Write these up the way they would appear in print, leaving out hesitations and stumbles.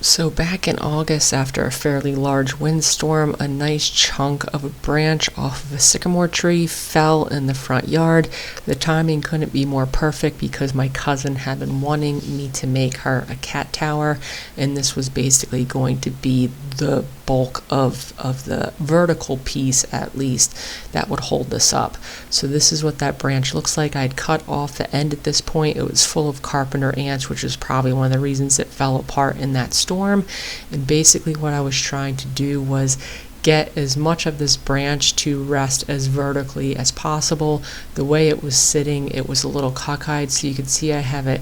So back in August, after a fairly large windstorm, a nice chunk of a branch off of a sycamore tree fell in the front yard. The timing couldn't be more perfect because my cousin had been wanting me to make her a cat tower, and this was basically going to be the bulk of the vertical piece, at least, that would hold this up. So this is what that branch looks like. I'd cut off the end at this point. It was full of carpenter ants, which is probably one of the reasons it fell apart in that storm. And basically what I was trying to do was get as much of this branch to rest as vertically as possible. The way it was sitting, it was a little cockeyed, so you can see I have it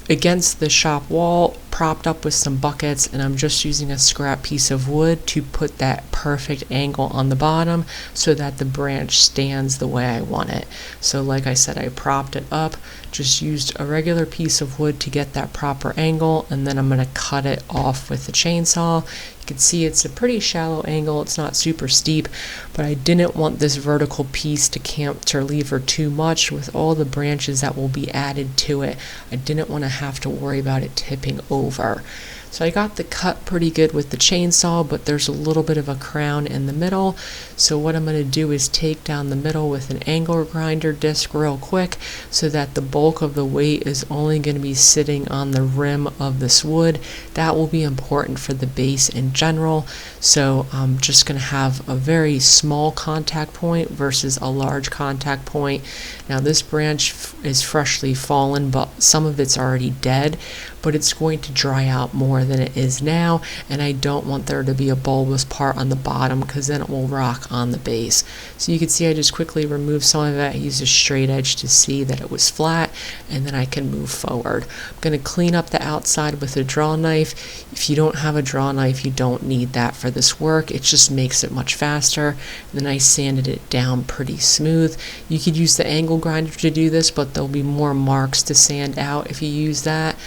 against the shop wall, propped up with some buckets, and I'm just using a scrap piece of wood to put that perfect angle on the bottom so that the branch stands the way I want it. So like I said, I propped it up, just used a regular piece of wood to get that proper angle, and then I'm going to cut it off with the chainsaw. You can see it's a pretty shallow angle, it's not super steep, but I didn't want this vertical piece to cantilever too much with all the branches that will be added to it. I didn't want to have to worry about it tipping over. So I got the cut pretty good with the chainsaw, but there's a little bit of a crown in the middle. So what I'm going to do is take down the middle with an angle grinder disc real quick so that the bulk of the weight is only going to be sitting on the rim of this wood. That will be important for the base in general. So I'm just going to have a very small contact point versus a large contact point. Now this branch is freshly fallen, but some of it's already dead, but it's going to dry out more than it is now, and I don't want there to be a bulbous part on the bottom because then it will rock on the base. So you can see I just quickly removed some of it. I used a straight edge to see that it was flat, and then I can move forward. I'm going to clean up the outside with a draw knife. If you don't have a draw knife, you don't need that for this work. It just makes it much faster. And then I sanded it down pretty smooth. You could use the angle grinder to do this, but there'll be more marks to sand out if you use that.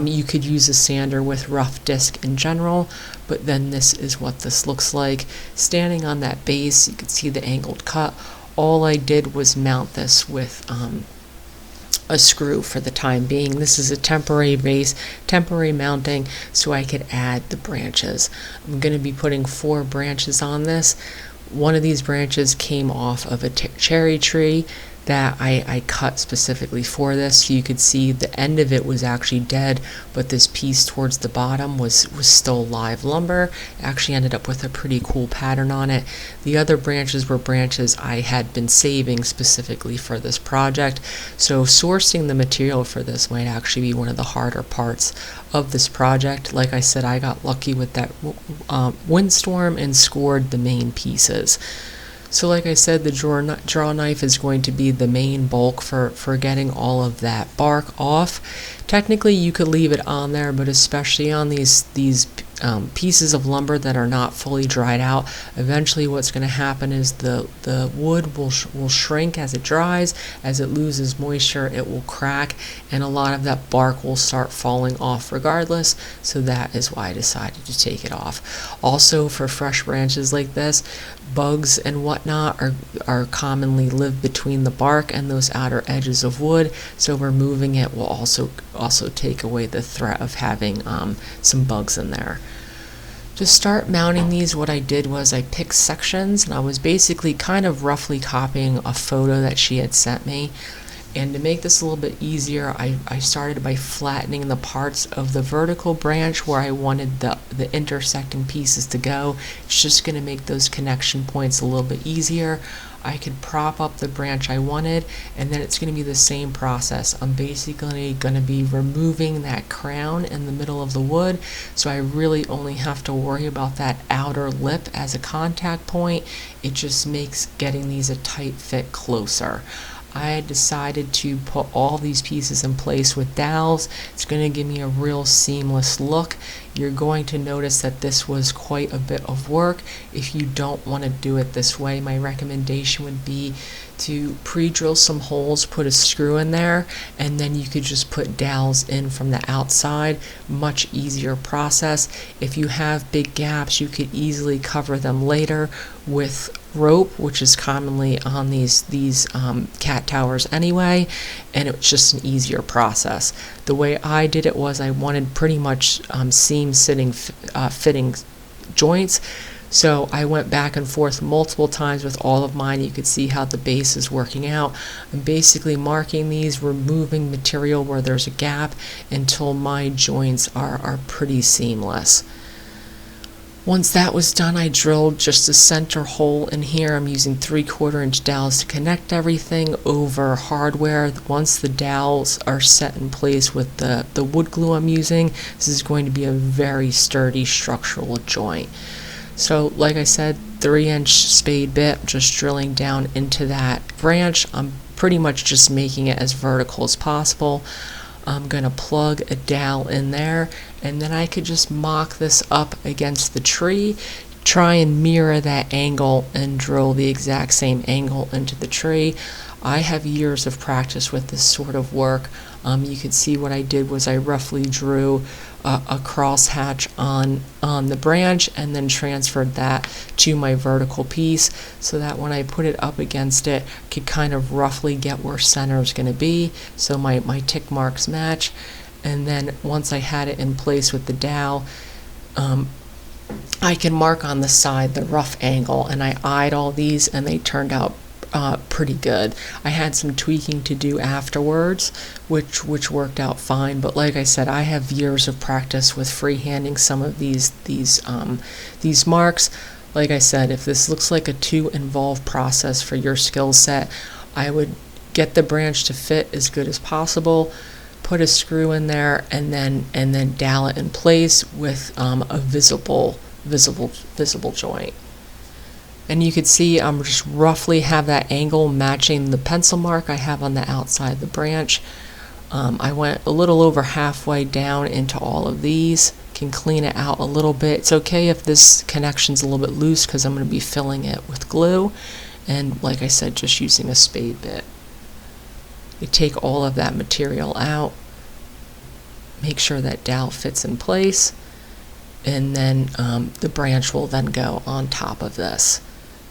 You could use a sander with rough disc in general, but then this is what this looks like. Standing on that base, you can see the angled cut. All I did was mount this with a screw for the time being. This is a temporary base, temporary mounting, so I could add the branches. I'm going to be putting 4 branches on this. One of these branches came off of a cherry tree that I cut specifically for this, so you could see the end of it was actually dead, but this piece towards the bottom was still live lumber. It actually ended up with a pretty cool pattern on it. The other branches were branches I had been saving specifically for this project, so sourcing the material for this might actually be one of the harder parts of this project. Like I said, I got lucky with that windstorm and scored the main pieces. So like I said, the draw knife is going to be the main bulk for getting all of that bark off. Technically you could leave it on there, but especially on these pieces of lumber that are not fully dried out, eventually what's going to happen is the wood will shrink as it dries. As it loses moisture, it will crack, and a lot of that bark will start falling off regardless, so that is why I decided to take it off. Also, for fresh branches like this, bugs and whatnot are commonly live between the bark and those outer edges of wood, so removing it will also take away the threat of having some bugs in there. To start mounting these, what I did was I picked sections, and I was basically kind of roughly copying a photo that she had sent me. And to make this a little bit easier, I started by flattening the parts of the vertical branch where I wanted the intersecting pieces to go. It's just going to make those connection points a little bit easier. I could prop up the branch I wanted, and then it's going to be the same process. I'm basically going to be removing that crown in the middle of the wood, so I really only have to worry about that outer lip as a contact point. It just makes getting these a tight fit closer. I decided to put all these pieces in place with dowels. It's going to give me a real seamless look. You're going to notice that this was quite a bit of work. If you don't want to do it this way, my recommendation would be to pre-drill some holes, put a screw in there, and then you could just put dowels in from the outside. Much easier process. If you have big gaps, you could easily cover them later with rope, which is commonly on these cat towers anyway, and it's just an easier process. The way I did it was I wanted pretty much seam fitting joints. So I went back and forth multiple times with all of mine. You could see how the base is working out. I'm basically marking these, removing material where there's a gap until my joints are pretty seamless. Once that was done, I drilled just a center hole in here. I'm using 3/4 inch dowels to connect everything over hardware. Once the dowels are set in place with the wood glue I'm using, this is going to be a very sturdy structural joint. So like I said, 3-inch spade bit, just drilling down into that branch. I'm pretty much just making it as vertical as possible. I'm going to plug a dowel in there, and then I could just mock this up against the tree, try and mirror that angle and drill the exact same angle into the tree. I have years of practice with this sort of work. You can see what I did was I roughly drew a crosshatch on the branch and then transferred that to my vertical piece so that when I put it up against it, I could kind of roughly get where center is going to be, so my tick marks match. And then once I had it in place with the dowel, I can mark on the side the rough angle, and I eyed all these and they turned out pretty good. I had some tweaking to do afterwards, which worked out fine. But like I said, I have years of practice with freehanding some of these marks. Like I said, if this looks like a too involved process for your skill set, I would get the branch to fit as good as possible, put a screw in there, and then dowel it in place with a visible joint. And you could see I'm just roughly have that angle matching the pencil mark I have on the outside of the branch. I went a little over halfway down into all of these. Can clean it out a little bit. It's okay if this connection's a little bit loose because I'm going to be filling it with glue, and like I said, just using a spade bit. You take all of that material out, make sure that dowel fits in place, and then the branch will then go on top of this.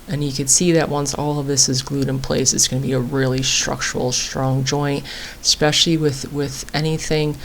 And you can see that once all of this is glued in place, it's going to be a really structural, strong joint, especially with anything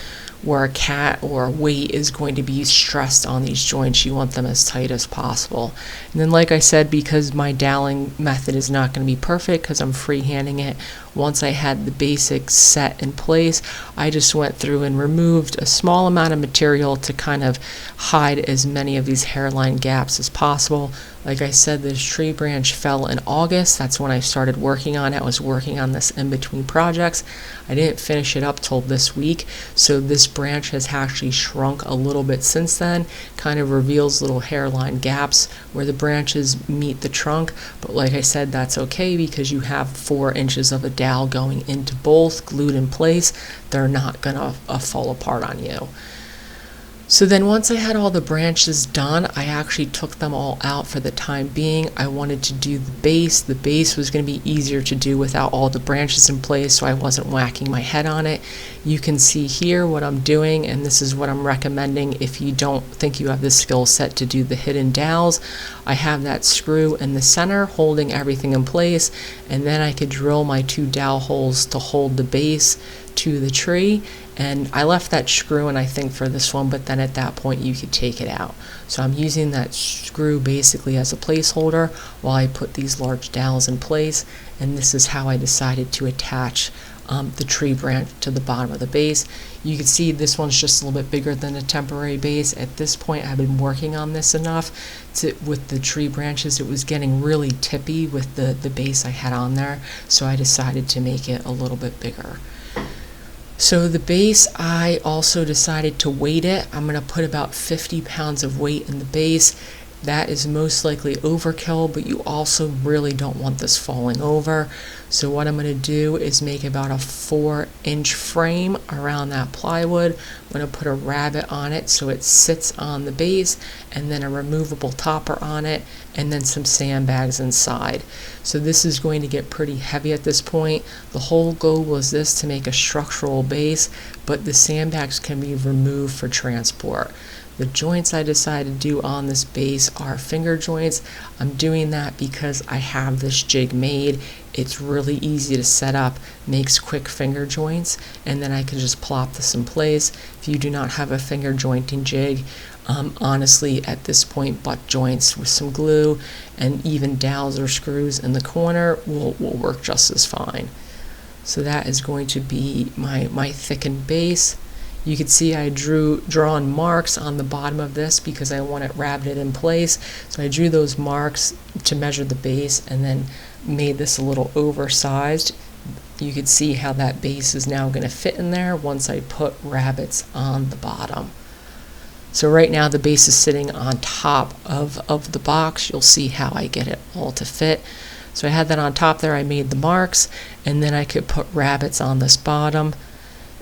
where a cat or weight is going to be stressed on these joints. You want them as tight as possible. And then like I said, because my doweling method is not going to be perfect because I'm freehanding it, once I had the basics set in place, I just went through and removed a small amount of material to kind of hide as many of these hairline gaps as possible. Like I said, this tree branch fell in August. That's when I started working on it. I was working on this in between projects. I didn't finish it up till this week, so this branch has actually shrunk a little bit since then. Kind of reveals little hairline gaps where the branches meet the trunk, but like I said, that's okay because you have 4 inches of a dowel going into both glued in place. They're not gonna fall apart on you. So then once I had all the branches done, I actually took them all out for the time being. I wanted to do the base. The base was going to be easier to do without all the branches in place, so I wasn't whacking my head on it. You can see here what I'm doing, and this is what I'm recommending if you don't think you have the skill set to do the hidden dowels. I have that screw in the center holding everything in place, and then I could drill my 2 dowel holes to hold the base to the tree. And I left that screw in, I think, for this one, but then at that point you could take it out. So I'm using that screw basically as a placeholder while I put these large dowels in place, and this is how I decided to attach the tree branch to the bottom of the base. You can see this one's just a little bit bigger than a temporary base. At this point, I've been working on this enough with the tree branches. It was getting really tippy with the base I had on there, so I decided to make it a little bit bigger. So the base, I also decided to weight it. I'm going to put about 50 pounds of weight in the base. That is most likely overkill, but you also really don't want this falling over. So what I'm going to do is make about a 4-inch frame around that plywood. I'm I'm going to put a rabbet on it so it sits on the base, and then a removable topper on it, and then some sandbags inside. So this is going to get pretty heavy at this point. The whole goal was this to make a structural base, but the sandbags can be removed for transport. The joints I decided to do on this base are finger joints. I'm doing that because I have this jig made. It's really easy to set up, makes quick finger joints, and then I can just plop this in place. If you do not have a finger jointing jig, honestly at this point butt joints with some glue and even dowels or screws in the corner will work just as fine. So that is going to be my thickened base. You can see I drawn marks on the bottom of this because I want it rabbeted in place. So I drew those marks to measure the base and then made this a little oversized. You can see how that base is now going to fit in there once I put rabbets on the bottom. So right now the base is sitting on top of the box. You'll see how I get it all to fit. So I had that on top there, I made the marks, and then I could put rabbets on this bottom.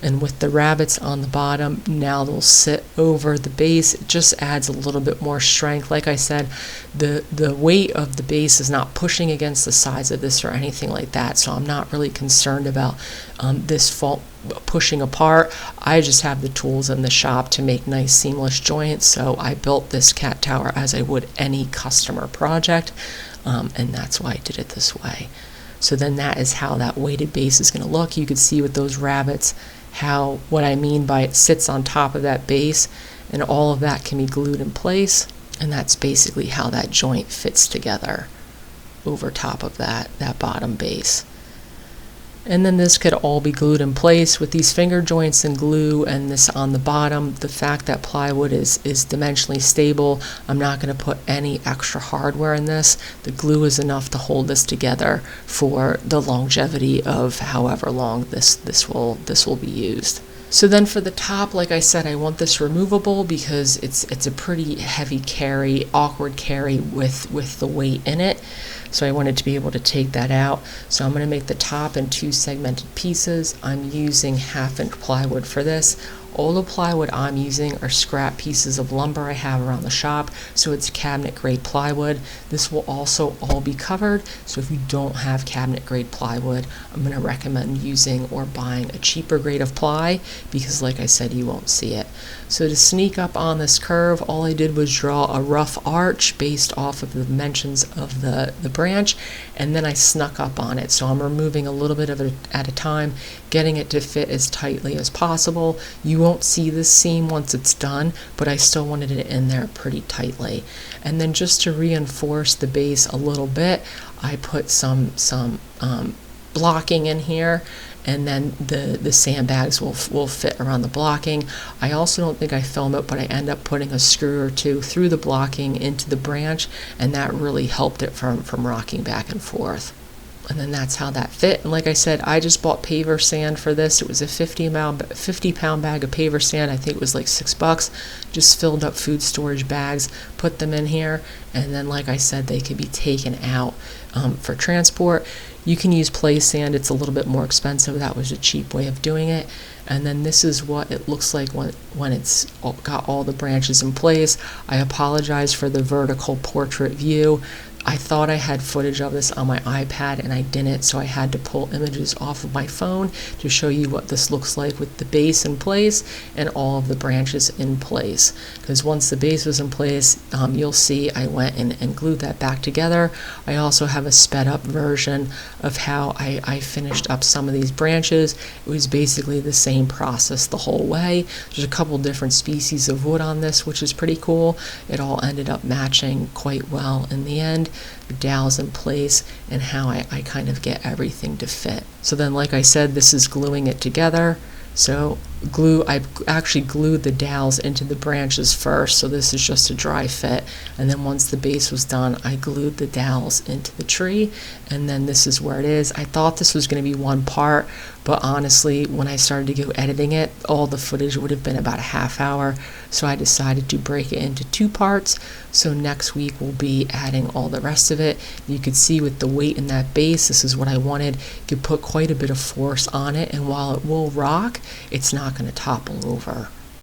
And with the rabbets on the bottom, now they'll sit over the base. It just adds a little bit more strength. Like I said, the weight of the base is not pushing against the sides of this or anything like that, so I'm not really concerned about this pushing apart. I just have the tools in the shop to make nice seamless joints, so I built this cat tower as I would any customer project, and that's why I did it this way. So then that is how that weighted base is going to look. You can see with those rabbets what I mean by it sits on top of that base, and all of that can be glued in place, and that's basically how that joint fits together over top of that bottom base. And then this could all be glued in place with these finger joints and glue, and this on the bottom. The fact that plywood is dimensionally stable, I'm not going to put any extra hardware in this. The glue is enough to hold this together for the longevity of however long this will be used. So then for the top, like I said, I want this removable because it's a pretty heavy carry, awkward carry with the weight in it. So I wanted to be able to take that out. So I'm going to make the top in 2 segmented pieces. I'm using 1/2-inch plywood for this. All the plywood I'm using are scrap pieces of lumber I have around the shop, so it's cabinet grade plywood. This will also all be covered, so if you don't have cabinet grade plywood, I'm going to recommend using or buying a cheaper grade of ply because like I said, you won't see it. So to sneak up on this curve, all I did was draw a rough arch based off of the dimensions of the branch, and then I snuck up on it. So I'm removing a little bit of it at a time, getting it to fit as tightly as possible. You won't see this seam once it's done, but I still wanted it in there pretty tightly. And then just to reinforce the base a little bit, I put some blocking in here, and then the sandbags will fit around the blocking. I also don't think I film it, but I end up putting a screw or 2 through the blocking into the branch, and that really helped it from rocking back and forth. And then that's how that fit. And like I said, I just bought paver sand for this. It was a 50-pound bag of paver sand. I think it was like $6. Just filled up food storage bags, put them in here, and then like I said, they could be taken out for transport. You can use play sand. It's a little bit more expensive. That was a cheap way of doing it. And then this is what it looks like when it's got all the branches in place. I apologize for the vertical portrait view. I thought I had footage of this on my iPad and I didn't, so I had to pull images off of my phone to show you what this looks like with the base in place and all of the branches in place. Because once the base was in place, you'll see I went and glued that back together. I also have a sped up version of how I finished up some of these branches. It was basically the same process the whole way. There's a couple different species of wood on this, which is pretty cool. It all ended up matching quite well in the end. The dowels in place and how I kind of get everything to fit. So then, like I said, this is gluing it together. So I actually glued the dowels into the branches first, so this is just a dry fit, and then once the base was done, I glued the dowels into the tree, and then this is where it is. I thought this was going to be one part, but honestly, when I started to go editing it, all the footage would have been about a half hour, so I decided to break it into 2 parts. So next week we'll be adding all the rest of it. You could see with the weight in that base, this is what I wanted. You could put quite a bit of force on it, and while it will rock, it's not going to topple over.